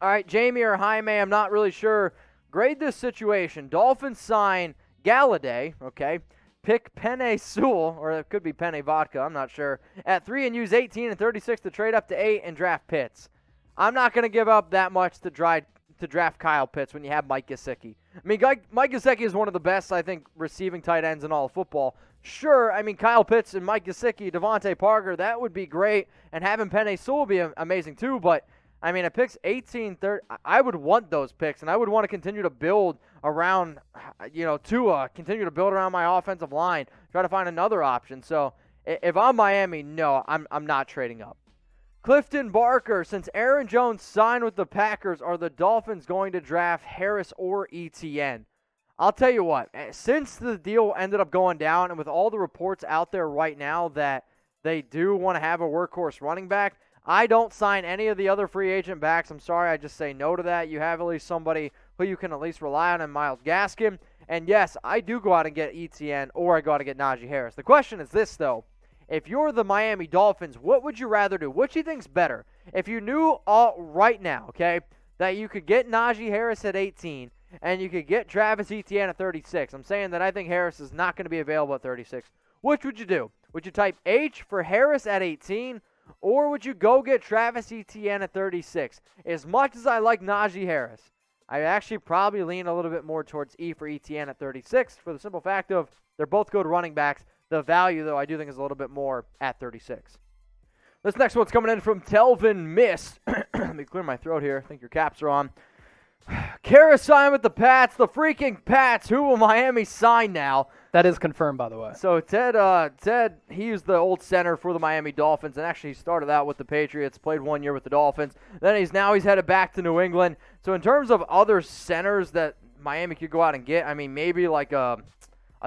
All right, Jamie or Jaime, I'm not really sure. Grade this situation. Dolphins sign Golladay, okay, pick Penei Sewell, or it could be Penei Vodka, I'm not sure, at 3 and use 18 and 36 to trade up to 8 and draft Pitts. I'm not going to give up that much to draft Kyle Pitts when you have Mike Gesicki. I mean, Mike Gesicki is one of the best, I think, receiving tight ends in all of football. Sure, I mean, Kyle Pitts and Mike Gesicki, Devontae Parker, that would be great, and having Penei Sewell would be amazing too, but I mean, at picks 18, 30, I would want those picks, and I would want to continue to build around, Tua, continue to build around my offensive line, try to find another option. So if I'm Miami, no, I'm not trading up. Clifton Barker, since Aaron Jones signed with the Packers, are the Dolphins going to draft Harris or Etienne? I'll tell you what, since the deal ended up going down, and with all the reports out there right now that they do want to have a workhorse running back, I don't sign any of the other free agent backs. I'm sorry, I just say no to that. You have at least somebody who you can at least rely on in Myles Gaskin. And yes, I do go out and get Etienne, or I go out and get Najee Harris. The question is this, though. If you're the Miami Dolphins, what would you rather do? Which do you think's better? If you knew right now, okay, that you could get Najee Harris at 18 and you could get Travis Etienne at 36. I'm saying that I think Harris is not going to be available at 36. Which would you do? Would you type H for Harris at 18? Or would you go get Travis Etienne at 36? As much as I like Najee Harris, I actually probably lean a little bit more towards E for Etienne at 36 for the simple fact of they're both good running backs. The value, though, I do think is a little bit more at 36. This next one's coming in from Telvin Mist. Let me clear my throat here. I think your caps are on. Karras signed with the Pats. The freaking Pats. Who will Miami sign now? That is confirmed, by the way. So Ted, he's the old center for the Miami Dolphins, and actually he started out with the Patriots, played 1 year with the Dolphins. Then he's headed back to New England. So in terms of other centers that Miami could go out and get, I mean, maybe like a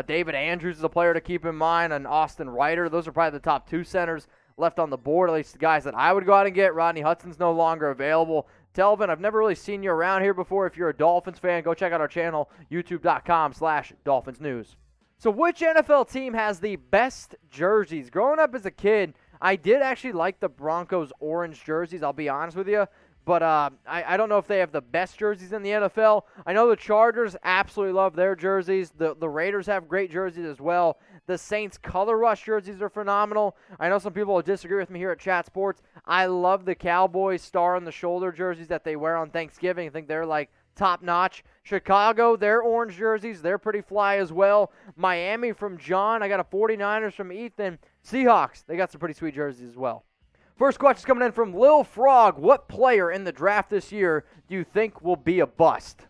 David Andrews is a player to keep in mind, an Austin Ryder. Those are probably the top 2 centers left on the board, at least the guys that I would go out and get. Rodney Hudson's no longer available. Telvin, I've never really seen you around here before. If you're a Dolphins fan, go check out our channel, youtube.com/Dolphins News. So which NFL team has the best jerseys? Growing up as a kid, I did actually like the Broncos orange jerseys, I'll be honest with you. But I don't know if they have the best jerseys in the NFL. I know the Chargers absolutely love their jerseys. The Raiders have great jerseys as well. The Saints Color Rush jerseys are phenomenal. I know some people will disagree with me here at Chat Sports. I love the Cowboys star on the shoulder jerseys that they wear on Thanksgiving. I think they're like top-notch. Chicago, their orange jerseys, they're pretty fly as well. Miami from John. I got a 49ers from Ethan. Seahawks, they got some pretty sweet jerseys as well. First question's coming in from Lil Frog. What player in the draft this year do you think will be a bust?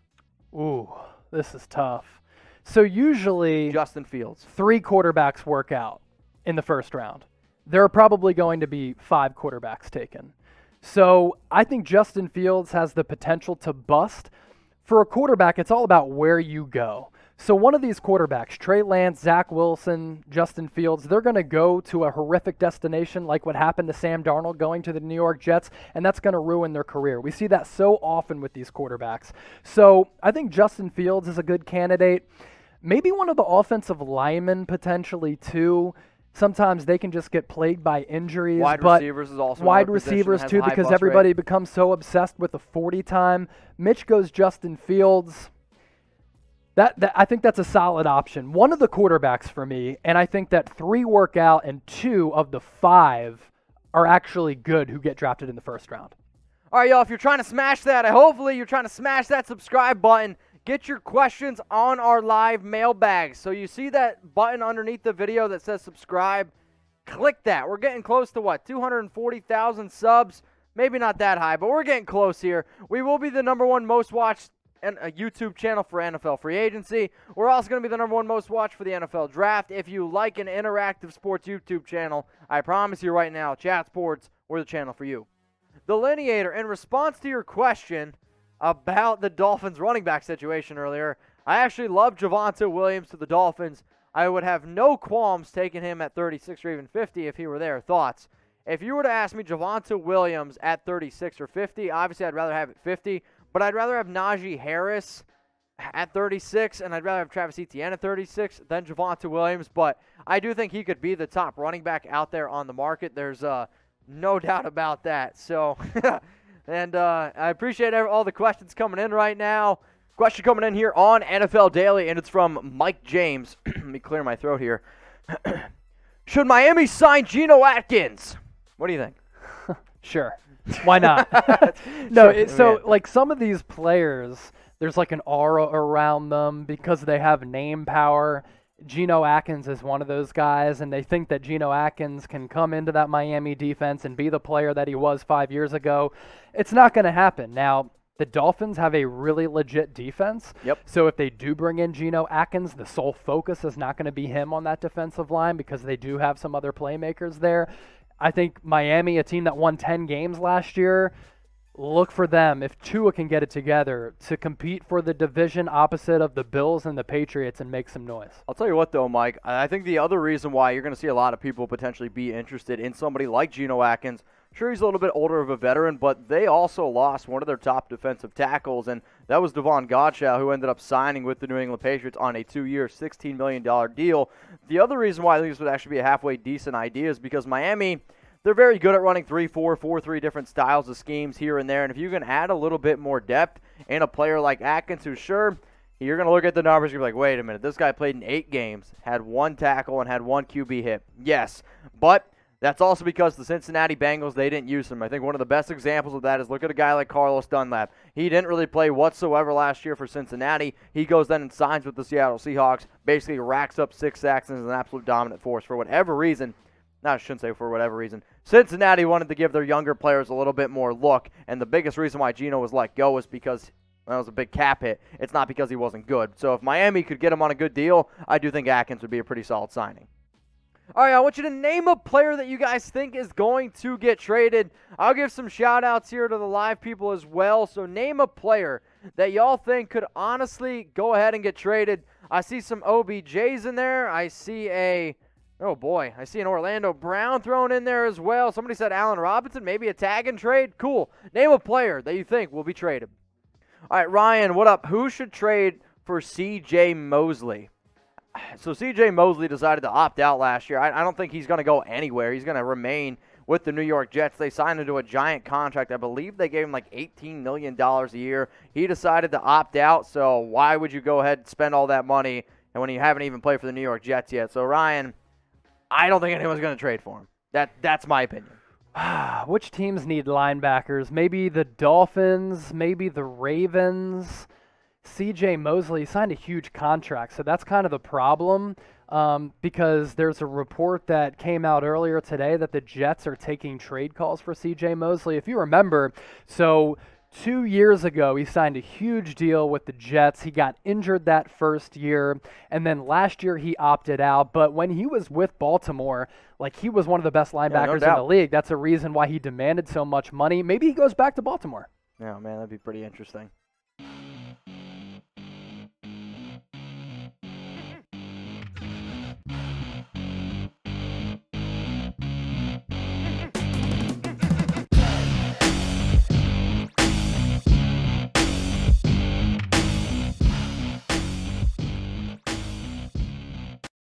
Ooh, this is tough. So usually Justin Fields. 3 quarterbacks work out in the first round. There are probably going to be 5 quarterbacks taken. So I think Justin Fields has the potential to bust. For a quarterback, it's all about where you go. So one of these quarterbacks, Trey Lance, Zach Wilson, Justin Fields, they're going to go to a horrific destination like what happened to Sam Darnold going to the New York Jets, and that's going to ruin their career. We see that so often with these quarterbacks. So I think Justin Fields is a good candidate. Maybe one of the offensive linemen potentially too. Sometimes they can just get plagued by injuries. Wide receivers is also wide receivers too, because everybody becomes so obsessed with the 40 time. Mitch goes Justin Fields. I think that's a solid option. One of the quarterbacks for me, and I think that 3 work out and 2 of the 5 are actually good who get drafted in the first round. All right, y'all, if you're trying to smash that, hopefully you're trying to smash that subscribe button. Get your questions on our live mailbag. So you see that button underneath the video that says subscribe? Click that. We're getting close to, 240,000 subs? Maybe not that high, but we're getting close here. We will be the #1 most watched a YouTube channel for NFL free agency. We're also going to be the #1 most watched for the NFL draft. If you like an interactive sports YouTube channel, I promise you right now, Chat Sports, we're the channel for you. Delineator, in response to your question about the Dolphins running back situation earlier, I actually love Javonte Williams to the Dolphins. I would have no qualms taking him at 36 or even 50 if he were there. Thoughts? If you were to ask me Javonte Williams at 36 or 50, obviously I'd rather have it 50. But I'd rather have Najee Harris at 36, and I'd rather have Travis Etienne at 36 than Javonte Williams. But I do think he could be the top running back out there on the market. There's no doubt about that. So And I appreciate all the questions coming in right now. Question coming in here on NFL Daily, and it's from Mike James. Let me clear my throat here. Should Miami sign Geno Atkins? What do you think? Sure. Why not? No, so like some of these players, there's like an aura around them because they have name power. Geno Atkins is one of those guys, and they think that Geno Atkins can come into that Miami defense and be the player that he was 5 years ago. It's not going to happen. Now, the Dolphins have a really legit defense. Yep. So if they do bring in Geno Atkins, the sole focus is not going to be him on that defensive line because they do have some other playmakers there. I think Miami, a team that won 10 games last year, look for them, if Tua can get it together, to compete for the division opposite of the Bills and the Patriots and make some noise. I'll tell you what, though, Mike. I think the other reason why you're going to see a lot of people potentially be interested in somebody like Geno Atkins, sure, he's a little bit older of a veteran, but they also lost one of their top defensive tackles, and that was Davon Godchaux, who ended up signing with the New England Patriots on a 2-year, $16 million deal. The other reason why I think this would actually be a halfway decent idea is because Miami, they're very good at running 3-4, 4-3 different styles of schemes here and there, and if you can add a little bit more depth in a player like Atkins, who sure, you're going to look at the numbers and be like, wait a minute, this guy played in 8 games, had 1 tackle, and had 1 QB hit. Yes, but that's also because the Cincinnati Bengals, they didn't use him. I think one of the best examples of that is look at a guy like Carlos Dunlap. He didn't really play whatsoever last year for Cincinnati. He goes then and signs with the Seattle Seahawks, basically racks up 6 sacks and is an absolute dominant force for whatever reason. No, I shouldn't say for whatever reason. Cincinnati wanted to give their younger players a little bit more look, and the biggest reason why Geno was let go was because that was a big cap hit. It's not because he wasn't good. So if Miami could get him on a good deal, I do think Atkins would be a pretty solid signing. All right, I want you to name a player that you guys think is going to get traded. I'll give some shout-outs here to the live people as well. So name a player that y'all think could honestly go ahead and get traded. I see some OBJs in there. I see an Orlando Brown thrown in there as well. Somebody said Allen Robinson, maybe a tag and trade. Cool. Name a player that you think will be traded. All right, Ryan, what up? Who should trade for CJ Mosley? So CJ Mosley decided to opt out last year. I don't think he's going to go anywhere. He's going to remain with the New York Jets. They signed him to a giant contract. I believe they gave him like $18 million a year. He decided to opt out, so why would you go ahead and spend all that money and when you haven't even played for the New York Jets yet? So, Ryan, I don't think anyone's going to trade for him. That's my opinion. Which teams need linebackers? Maybe the Dolphins, maybe the Ravens. CJ Mosley signed a huge contract, so that's kind of the problem because there's a report that came out earlier today that the Jets are taking trade calls for CJ Mosley. If you remember, so 2 years ago, he signed a huge deal with the Jets. He got injured that first year, and then last year he opted out. But when he was with Baltimore, like he was one of the best linebackers in the league. That's a reason why he demanded so much money. Maybe he goes back to Baltimore. Yeah, man, that'd be pretty interesting.